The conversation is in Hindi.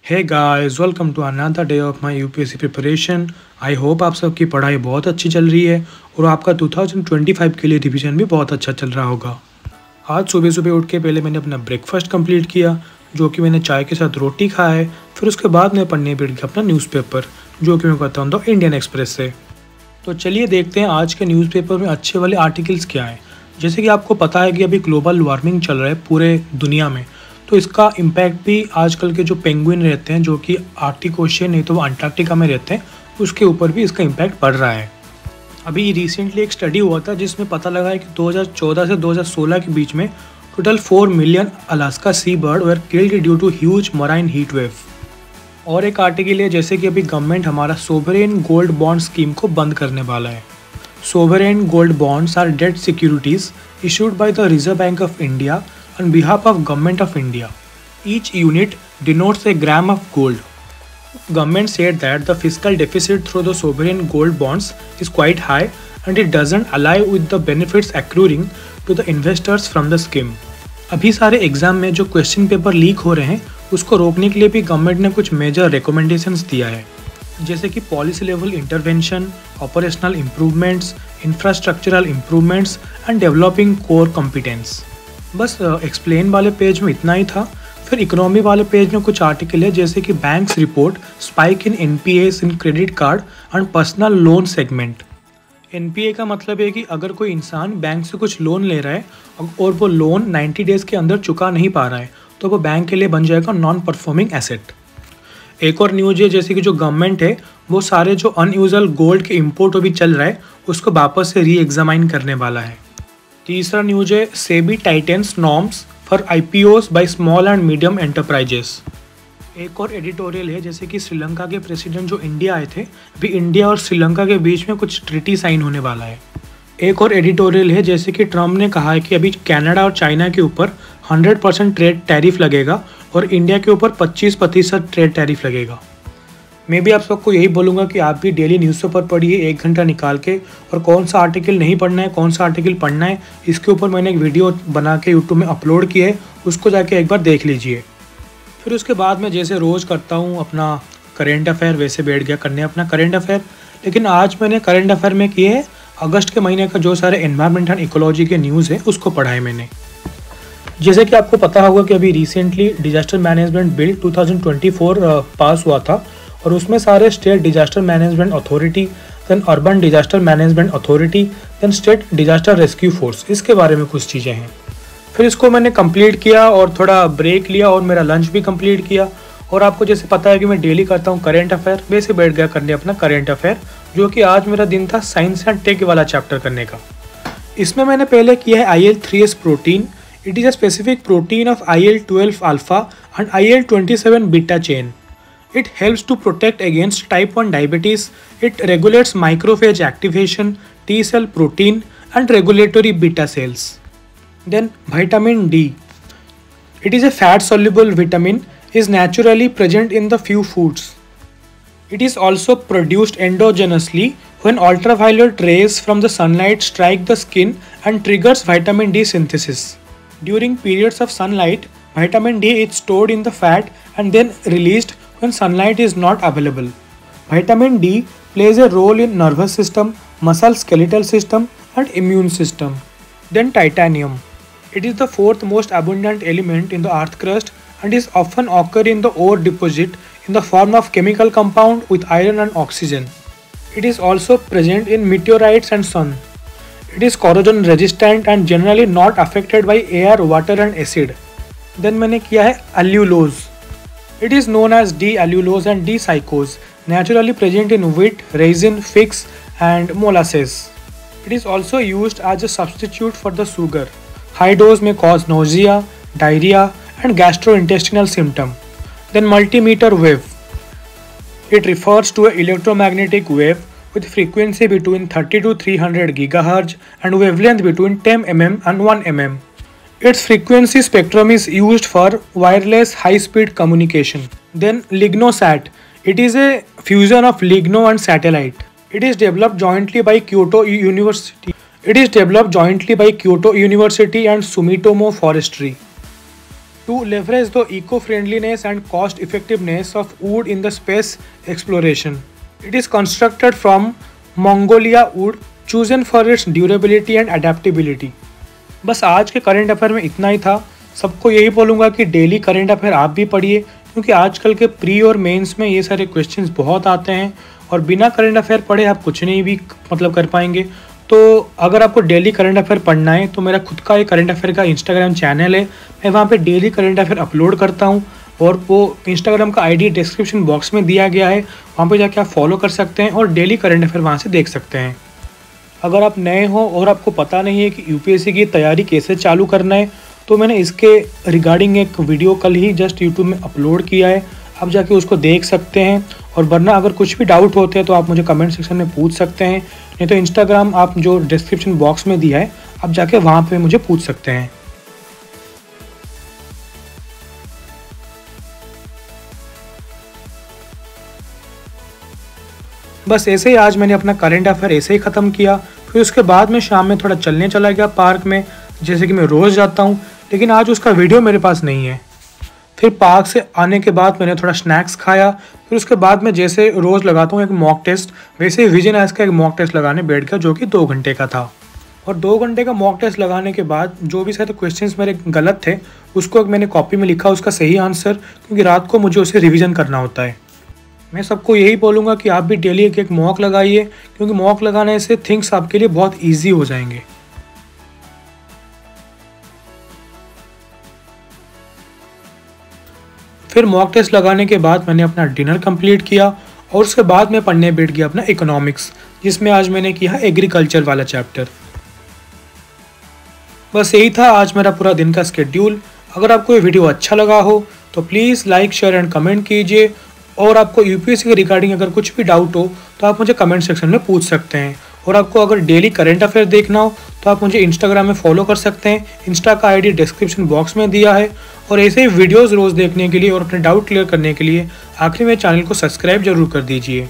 Hey guys, welcome to another day of my UPSC preparation. I hope आप सबकी पढ़ाई बहुत अच्छी चल रही है और आपका 2025 के लिए रिवीजन भी बहुत अच्छा चल रहा होगा। आज सुबह सुबह उठ के पहले मैंने अपना ब्रेकफास्ट कंप्लीट किया, जो कि मैंने चाय के साथ रोटी खाया है। फिर उसके बाद मैं पढ़ने बैठ गया अपना न्यूज़पेपर, जो कि मैं करता हूँ द इंडियन एक्सप्रेस से। तो चलिए देखते हैं आज के न्यूज़पेपर में अच्छे वाले आर्टिकल्स क्या हैं। जैसे कि आपको पता है कि अभी ग्लोबल वार्मिंग चल रहा है पूरे दुनिया में, तो इसका इम्पैक्ट भी आजकल के जो पेंगुइन रहते हैं, जो कि आर्कटिक ओशियन नहीं तो वो अंटार्कटिका में रहते हैं, उसके ऊपर भी इसका इम्पैक्ट पड़ रहा है। अभी रिसेंटली एक स्टडी हुआ था जिसमें पता लगा है कि 2014 से 2016 के बीच में total 4 million Alaska sea bird were killed due to huge marine heat wave. और एक आर्टिकल है जैसे कि अभी गवर्नमेंट हमारा सोवरेन गोल्ड बॉन्ड स्कीम को बंद करने वाला है। Sovereign gold bonds are debt securities issued by the Reserve Bank of India on behalf of Government of India. Each unit denotes a gram of gold. Government said that the fiscal deficit through the sovereign gold bonds is quite high and it doesn't align with the benefits accruing to the investors from the scheme. अभी सारे एग्जाम में जो क्वेश्चन पेपर लीक हो रहे हैं उसको रोकने के लिए भी गवर्नमेंट ने कुछ मेजर रिकमेंडेशंस दिया है, जैसे कि policy level intervention, operational improvements, infrastructural improvements and developing core competence. बस एक्सप्लेन वाले पेज में इतना ही था। फिर इकोनॉमी वाले पेज में कुछ आर्टिकल है जैसे कि banks report spike in NPS in credit card and personal loan segment. NPA का मतलब है कि अगर कोई इंसान बैंक से कुछ लोन ले रहा है और वो लोन 90 डेज़ के अंदर चुका नहीं पा रहा है तो वो बैंक के लिए बन जाएगा नॉन परफॉर्मिंग एसेट। एक और न्यूज है जैसे कि जो गवर्नमेंट है वो सारे जो अनयूजुअल गोल्ड के इम्पोर्ट अभी चल रहा है उसको वापस से री एग्जामाइन करने वाला है। तीसरा न्यूज है SEBI titans norms for IPOs by small and medium enterprises. एक और एडिटोरियल है जैसे कि श्रीलंका के प्रेसिडेंट जो इंडिया आए थे, अभी इंडिया और श्रीलंका के बीच में कुछ ट्रीटी साइन होने वाला है। एक और एडिटोरियल है जैसे कि ट्रम्प ने कहा है कि अभी कनाडा और चाइना के ऊपर 100% ट्रेड टैरिफ लगेगा और इंडिया के ऊपर 25% ट्रेड टैरिफ लगेगा। मैं भी आप सबको यही बोलूँगा कि आप भी डेली न्यूज़पेपर पढ़िए 1 घंटा निकाल के, और कौन सा आर्टिकल नहीं पढ़ना है, कौन सा आर्टिकल पढ़ना है, इसके ऊपर मैंने एक वीडियो बना के यूट्यूब में अपलोड किया है, उसको जाके एक बार देख लीजिए। फिर उसके बाद मैं जैसे रोज़ करता हूँ अपना करेंट अफेयर, वैसे बैठ गया करने अपना करेंट अफेयर। लेकिन आज मैंने करेंट अफेयर में किए हैं अगस्त के महीने का जो सारे एनवायरमेंट एंड इकोलॉजी के न्यूज़ है उसको पढ़ा है मैंने। जैसे कि आपको पता होगा कि अभी recently disaster management bill 2024 pass हुआ था और उसमें सारे state disaster management authority, then urban disaster management authority, then state disaster rescue force, इसके बारे में कुछ चीज़ें हैं। फिर इसको मैंने कंप्लीट किया और थोड़ा ब्रेक लिया और मेरा लंच भी कंप्लीट किया। और आपको जैसे पता है कि मैं डेली करता हूँ करेंट अफेयर, वैसे बैठ गया करने अपना करेंट अफेयर, जो कि आज मेरा दिन था साइंस एंड टेक वाला चैप्टर करने का। इसमें मैंने पहले किया है IL-3S protein. It is a specific protein of IL-12 alpha and IL-27 beta chain. It helps to protect against type 1 diabetes. It regulates macrophage activation, T cell protein and regulatory beta cells. Then vitamin D. It is a fat soluble vitamin, is naturally present in the few foods. It is also produced endogenously when ultraviolet rays from the sunlight strike the skin and triggers vitamin D synthesis. During periods of sunlight, vitamin D is stored in the fat and then released when sunlight is not available. Vitamin D plays a role in nervous system, muscle skeletal system and immune system. Then titanium. It is the fourth most abundant element in the earth crust and is often occur in the ore deposit in the form of chemical compound with iron and oxygen. It is also present in meteorites and sun. It is corrosion resistant and generally not affected by air, water and acid. Then मैंने किया है allulose. It is known as D-allulose and D-cyclose, naturally present in wheat, raisin, figs and molasses. It is also used as a substitute for the sugar. High dose may cause nausea, diarrhea and gastrointestinal symptom. Then multimeter wave. It refers to an electromagnetic wave with frequency between 30 to 300 GHz and wavelength between 10 mm and 1 mm. Its frequency spectrum is used for wireless high-speed communication. Then LignoSat. It is a fusion of LIGNO and satellite. It is developed jointly by Kyoto University. and Sumitomo Forestry. to leverage the eco-friendliness and cost-effectiveness of wood in the space exploration. It is constructed from Mongolia wood, chosen for its durability and adaptability. बस आज के करंट अफेयर में इतना ही था। सबको यही बोलूँगा कि डेली करंट अफेयर आप भी पढ़िए, क्योंकि आजकल के प्री और मेंस में ये सारे क्वेश्चंस बहुत आते हैं और बिना करंट अफेयर पढ़े आप कुछ नहीं भी कर पाएंगे। तो अगर आपको डेली करंट अफेयर पढ़ना है तो मेरा खुद का एक करंट अफेयर का इंस्टाग्राम चैनल है, मैं वहाँ पे डेली करंट अफेयर अपलोड करता हूँ और वो इंस्टाग्राम का आईडी डिस्क्रिप्शन बॉक्स में दिया गया है, वहाँ पे जाके आप फॉलो कर सकते हैं और डेली करंट अफेयर वहाँ से देख सकते हैं। अगर आप नए हो और आपको पता नहीं है कि यूपीएससी की तैयारी कैसे चालू करना है, तो मैंने इसके रिगार्डिंग एक वीडियो कल ही जस्ट यूट्यूब में अपलोड किया है, आप जाके उसको देख सकते हैं। और वरना अगर कुछ भी डाउट होते हैं तो आप मुझे कमेंट सेक्शन में पूछ सकते हैं, नहीं तो इंस्टाग्राम आप जो डिस्क्रिप्शन बॉक्स में दिया है आप जाके वहाँ पे मुझे पूछ सकते हैं। बस ऐसे ही आज मैंने अपना करंट अफेयर ऐसे ही ख़त्म किया। फिर उसके बाद मैं शाम में थोड़ा चलने चला गया पार्क में, जैसे कि मैं रोज़ जाता हूँ, लेकिन आज उसका वीडियो मेरे पास नहीं है। फिर पार्क से आने के बाद मैंने थोड़ा स्नैक्स खाया, फिर उसके बाद मैं जैसे रोज़ लगाता हूँ एक मॉक टेस्ट, वैसे ही विजन आइज का एक मॉक टेस्ट लगाने बैठ गया, जो कि 2 घंटे का था। और 2 घंटे का मॉक टेस्ट लगाने के बाद जो भी शायद क्वेश्चंस मेरे गलत थे उसको मैंने कॉपी में लिखा उसका सही आंसर, क्योंकि रात को मुझे उसे रिविज़न करना होता है। मैं सबको यही बोलूँगा कि आप भी डेली एक मॉक लगाइए, क्योंकि मॉक लगाने से थिंग्स आपके लिए बहुत ईजी हो जाएंगे। फिर मॉक टेस्ट लगाने के बाद मैंने अपना डिनर कंप्लीट किया और उसके बाद मैं पढ़ने बैठ गया अपना इकोनॉमिक्स, जिसमें आज मैंने किया एग्रीकल्चर वाला चैप्टर। बस यही था आज मेरा पूरा दिन का स्केड्यूल। अगर आपको ये वीडियो अच्छा लगा हो तो please like share and comment कीजिए, और आपको यूपीएससी के रिगार्डिंग अगर कुछ भी डाउट हो तो आप मुझे कमेंट सेक्शन में पूछ सकते हैं। और आपको अगर डेली करंट अफेयर देखना हो तो आप मुझे इंस्टाग्राम में फॉलो कर सकते हैं, इंस्टा का आईडी डिस्क्रिप्शन बॉक्स में दिया है। और ऐसे ही वीडियोज़ रोज़ देखने के लिए और अपने डाउट क्लियर करने के लिए आखिरी में चैनल को सब्सक्राइब जरूर कर दीजिए।